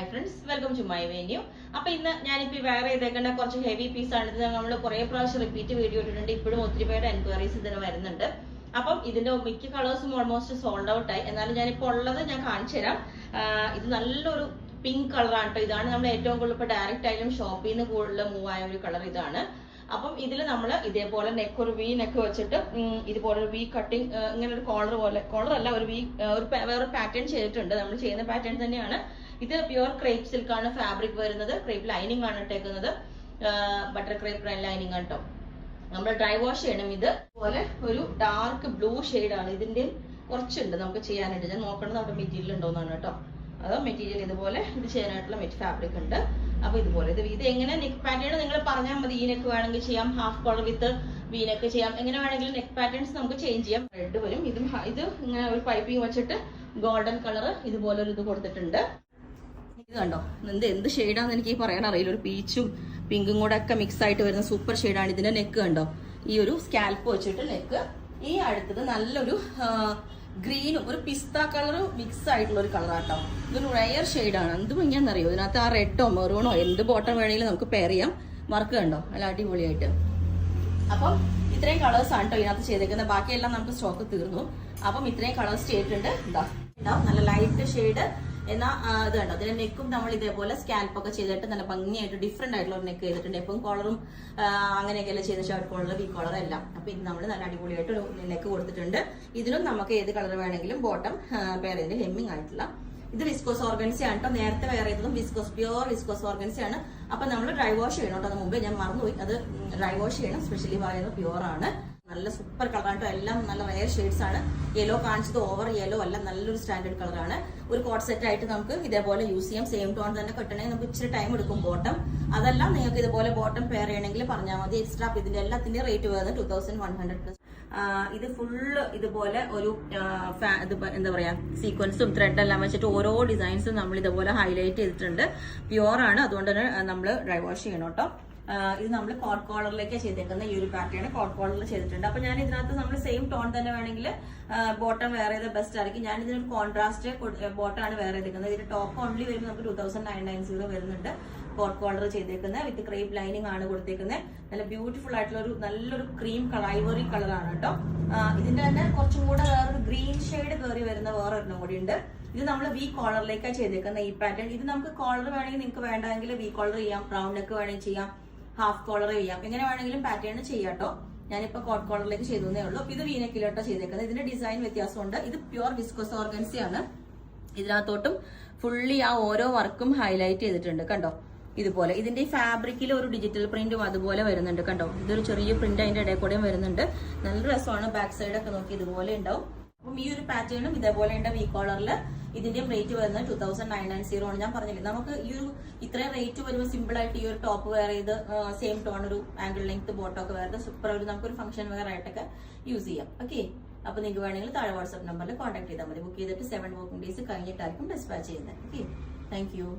Hi friends, welcome to my venue. അപ്പൊ ഇന്ന് ഞാനിപ്പോൾ വെയർ ചെയ്തേക്കേണ്ട കുറച്ച് ഹെവി പീസാണ്. ഇത് നമ്മൾ കുറെ പ്രാവശ്യം റിപ്പീറ്റ് വീഡിയോ ഇട്ടിട്ടുണ്ട്. ഇപ്പോഴും ഒത്തിരി പേരുടെ എൻക്വയറീസ് ഇതിന് വരുന്നുണ്ട്. അപ്പം ഇതിന്റെ മിക്ക കളേഴ്സും ഓൾമോസ്റ്റ് സോൾഡ് ഔട്ട് ആയി. എന്നാലും ഞാനിപ്പോൾ ഉള്ളത് ഞാൻ കാണിച്ചു തരാം. ഇത് നല്ലൊരു പിങ്ക് കളറാണ് കേട്ടോ. ഇതാണ് നമ്മൾ ഏറ്റവും കൂടുതൽ ഇപ്പോൾ ഡയറക്റ്റ് ആയാലും ഷോപ്പിൽ നിന്ന് കൂടുതൽ മൂവ് ആയ ഒരു കളർ ഇതാണ്. അപ്പം ഇതിൽ നമ്മൾ ഇതേപോലെ നെക്ക് ഒരു വി നെക്ക് വെച്ചിട്ട് ഇതുപോലെ ഒരു വി കട്ടിങ് ഇങ്ങനെ ഒരു കോളർ അല്ല ഒരു വി വേറെ പാറ്റേൺ ചെയ്തിട്ടുണ്ട്. നമ്മൾ ചെയ്യുന്ന പാറ്റേൺ തന്നെയാണ്. ഇത് പ്യുവർ ക്രേപ്പ് സിൽക്ക് ആണ് ഫാബ്രിക് വരുന്നത്. ക്രേപ്പ് ലൈനിങ് ആണ് ഇട്ടേക്കുന്നത്. ബട്ടർ ക്രേപ്പ് ലൈനിങ് ആണ് കേട്ടോ. നമ്മൾ ഡ്രൈ വാഷ് ചെയ്യണം. ഇത് പോലെ ഒരു ഡാർക്ക് ബ്ലൂ ആണ്. ഇതിന്റെ കുറച്ചുണ്ട് നമുക്ക് ചെയ്യാനായിട്ട്. ഞാൻ നോക്കണം നമ്മുടെ മെറ്റീരിയൽ ഉണ്ടോന്നാണ് കേട്ടോ. അതോ മെറ്റീരിയൽ ഇതുപോലെ ഇത് ചെയ്യാനായിട്ടുള്ള ഫാബ്രിക് ഉണ്ട്. അപ്പൊ ഇതുപോലെ ഇത് എങ്ങനെ നെക്ക് പാറ്റേൺ നിങ്ങൾ പറഞ്ഞാൽ മതി. ഈ നെക്ക് വേണമെങ്കിൽ ചെയ്യാം, ഹാഫ് കോളർ വിത്ത് വി നെക്ക് ചെയ്യാം. എങ്ങനെ വേണമെങ്കിലും നെക്ക് പാറ്റേൺസ് നമുക്ക് ചേഞ്ച് ചെയ്യാം. റെഡ് വരും. ഇത് ഇങ്ങനെ ഒരു പൈപ്പിംഗ് വെച്ചിട്ട് ഗോൾഡൻ കളർ ഇതുപോലെ ഒരു ഇത് കൊടുത്തിട്ടുണ്ട്. ഇത് കണ്ടോ, എന്ത് ഷെയ്ഡാന്ന് എനിക്ക് പറയാൻ അറിയില്ല. ഒരു പീച്ചും പിങ്കും കൂടെ ഒക്കെ മിക്സ് ആയിട്ട് വരുന്ന സൂപ്പർ ഷെയ്ഡാണ്. ഇതിന്റെ നെക്ക് കണ്ടോ, ഈ ഒരു സ്കാൽപ്പ് വെച്ചിട്ട് നെക്ക്. ഈ അടുത്തത് നല്ലൊരു ഗ്രീനും ഒരു പിസ്ത കളറും മിക്സ് ആയിട്ടുള്ള ഒരു കളറാട്ടോ. ഇതൊരു റയർ ഷെയ്ഡാണ്. എന്ത് ഭംഗിയാണെന്നറിയോ, ഇതിനകത്ത് ആ റെഡോ മെറൂണോ എന്ത് ബോട്ടം വേണമെങ്കിലും നമുക്ക് പെയർ ചെയ്യാം. വർക്ക് കണ്ടോ, നല്ല അടിപൊളിയായിട്ട്. അപ്പം ഇത്രയും കളേഴ്സ് ആണ് കേട്ടോ ഇതിനകത്ത് ചെയ്തേക്കുന്നത്. ബാക്കിയെല്ലാം നമുക്ക് സ്റ്റോക്ക് തീർന്നു. അപ്പം ഇത്രയും കളേഴ്സ് ചെയ്തിട്ടുണ്ട്. ഉണ്ടാവും നല്ല ലൈറ്റ് ഷെയ്ഡ്. എന്നാൽ ഇത് കണ്ടോ, ഇതിന്റെ നെക്കും നമ്മൾ ഇതേപോലെ സ്കാൽപ്പ് ഒക്കെ ചെയ്തിട്ട് നല്ല ഭംഗിയായിട്ട് ഡിഫറെന്റ് ആയിട്ടുള്ള ഒരു നെക്ക് ചെയ്തിട്ടുണ്ട്. എപ്പം കോളറും അങ്ങനെയൊക്കെയല്ലേ ചെയ്ത ഷർട്ട് കോളർ വി കോളർ എല്ലാം. അപ്പൊ ഇത് നമ്മൾ നല്ല അടിപൊളിയായിട്ട് ഒരു നെക്ക് കൊടുത്തിട്ടുണ്ട്. ഇതിലും നമുക്ക് ഏത് കളർ വേണമെങ്കിലും ബോട്ടം പെയർ ചെയ്ത് ഹെമ്മിങ് ആയിട്ടുള്ള. ഇത് വിസ്കോസ് ഓർഗൻസി ആണ് കേട്ടോ. നേരത്തെ വെയർ ചെയ്തതും പ്യുവർ വിസ്കോസ് ഓർഗൻസി ആണ്. അപ്പൊ നമ്മൾ ഡ്രൈ വാഷ് ചെയ്യണം കേട്ടോ. അത് മുമ്പേ ഞാൻ മറന്നുപോയി, അത് ഡ്രൈ വാഷ് ചെയ്യണം. സ്പെഷ്യലി പറയുന്നത് പ്യുവർ ആണ്. നല്ല സൂപ്പർ കളറാണ് കേട്ടോ. എല്ലാം നല്ല റയർ ഷെയ്ഡ്സ് ആണ്. യെല്ലോ കാണിച്ചത് ഓവർ യെല്ലോ അല്ല, നല്ലൊരു സ്റ്റാൻഡേർഡ് കളറാണ്. ഒരു കോട്ട് സെറ്റ് ആയിട്ട് നമുക്ക് ഇതേപോലെ യൂസ് ചെയ്യാം. സെയിം ടോൺ തന്നെ കിട്ടണമെങ്കിൽ നമുക്ക് ഇച്ചിരി ടൈം എടുക്കും ബോട്ടം. അതല്ല നിങ്ങൾക്ക് ഇതുപോലെ ബോട്ടം പെയർ ചെയ്യണമെങ്കിൽ പറഞ്ഞാൽ മതി. എക്സ്ട്രാ ഇതിന്റെ എല്ലാത്തിന്റെ റേറ്റ് വരുന്നത് 2100+. ഇത് ഫുള്ള് ഇതുപോലെ ഒരു എന്താ പറയാ സീക്വൻസും ത്രെഡ് എല്ലാം വെച്ചിട്ട് ഓരോ ഡിസൈൻസും നമ്മൾ ഇതുപോലെ ഹൈലൈറ്റ് ചെയ്തിട്ടുണ്ട്. പ്യുവർ ആണ്, അതുകൊണ്ട് തന്നെ നമ്മൾ ഡ്രൈ വാഷ് ചെയ്യണം കേട്ടോ. ഇത് നമ്മൾ കോട്ട് കോളറിലേക്ക് ചെയ്തേക്കുന്ന ഈ ഒരു പാറ്റേൺ കോട്ട് കോളറിൽ ചെയ്തിട്ടുണ്ട്. അപ്പൊ ഞാൻ ഇതിനകത്ത് നമ്മൾ സെയിം ടോൺ തന്നെ വേണമെങ്കിൽ ബോട്ടം വെയർ ചെയ്ത് ബെസ്റ്റ് ആയിരിക്കും. ഞാൻ ഇതിനൊരു കോൺട്രാസ്റ്റ് ബോട്ടാണ് വെയർ ചെയ്തേക്കുന്നത്. ഇതിന്റെ ടോപ്പ് ഓൺലി വരുമ്പോൾ നമുക്ക് 2990 വരുന്നുണ്ട്. കോട്ട് കോളർ ചെയ്തേക്കുന്നത് വിത്ത് ക്രേപ്പ് ലൈനിങ് ആണ് കൊടുത്തേക്കുന്നത്. നല്ല ബ്യൂട്ടിഫുൾ ആയിട്ടുള്ള ഒരു നല്ലൊരു ക്രീം കളർ, ഐവറി കളറാണ് കേട്ടോ. ഇതിന്റെ തന്നെ കുറച്ചും കൂടെ വേറൊരു ഗ്രീൻ ഷെയ്ഡ് കയറി വരുന്ന വേറൊരെണ്ണം കൂടി ഉണ്ട്. ഇത് നമ്മൾ വി കോളറിലേക്കാണ് ചെയ്തേക്കുന്നത് ഈ പാറ്റേൺ. ഇത് നമുക്ക് കോളർ വേണമെങ്കിൽ നിങ്ങൾക്ക് വേണ്ടെങ്കിൽ വി കോളർ ചെയ്യാം, റൗണ്ട് നെക്ക് വേണമെങ്കിൽ ചെയ്യാം, ഹാഫ് കോളർ ചെയ്യാം, എങ്ങനെ വേണമെങ്കിലും പാറ്റേൺ ചെയ്യാം കേട്ടോ. ഞാനിപ്പോ കോട്ട് കോളറിലേക്ക് ചെയ്തേ ഉള്ളൂ. ഇത് വീനക്കിലോട്ടോ ചെയ്തേക്കുന്നത്. ഇതിന്റെ ഡിസൈൻ വ്യത്യാസമുണ്ട്. ഇത് പ്യുവർ വിസ്കോസ് ഓർഗൻസി ആണ്. ഇതിനകത്തോട്ടും ഫുള്ളി ആ ഓരോ വർക്കും ഹൈലൈറ്റ് ചെയ്തിട്ടുണ്ട് കണ്ടോ. ഇതുപോലെ ഇതിന്റെ ഈ ഫാബ്രിക്കിൽ ഒരു ഡിജിറ്റൽ പ്രിന്റും അതുപോലെ വരുന്നുണ്ട് കണ്ടോ. ഇതൊരു ചെറിയ പ്രിന്റ് അതിന്റെ ഇടയിൽ കൂടെയും വരുന്നുണ്ട്. നല്ല രസമാണ്. ബാക്ക് സൈഡ് ഒക്കെ നോക്കി ഇതുപോലെ ഉണ്ടാവും. അപ്പം ഈ ഒരു പാറ്റേണും ഇതേപോലെ ഉണ്ട് വി കോളറിൽ. ഇതിന്റെയും റേറ്റ് വരുന്നത് 2990 ആണ്. ഞാൻ പറഞ്ഞില്ലേ, നമുക്ക് ഈ ഒരു ഇത്രയും റേറ്റ് വരുമ്പോൾ സിമ്പിൾ ആയിട്ട് ഈ ഒരു ടോപ്പ് വെയർ ചെയ്ത് സെയിം ടോൺ ഒരു ആംഗിൾ ലെങ്ത് ബോട്ടോ ഒക്കെ വേറെ സൂപ്പർ ഒരു നമുക്കൊരു ഫംഗ്ഷൻ വെയർ ആയിട്ടൊക്കെ യൂസ് ചെയ്യാം. ഓക്കെ, അപ്പൊ നിങ്ങൾക്ക് വേണമെങ്കിൽ താഴെ വാട്സ്ആപ്പ് നമ്പറിൽ കോൺടാക്ട് ചെയ്താൽ മതി. ബുക്ക് ചെയ്തിട്ട് 7 വർക്കിംഗ് ഡേയ്സ് കഴിഞ്ഞിട്ടായിരിക്കും ഡിസ്പാച്ച് ചെയ്യുന്നത്. Okay, thank you.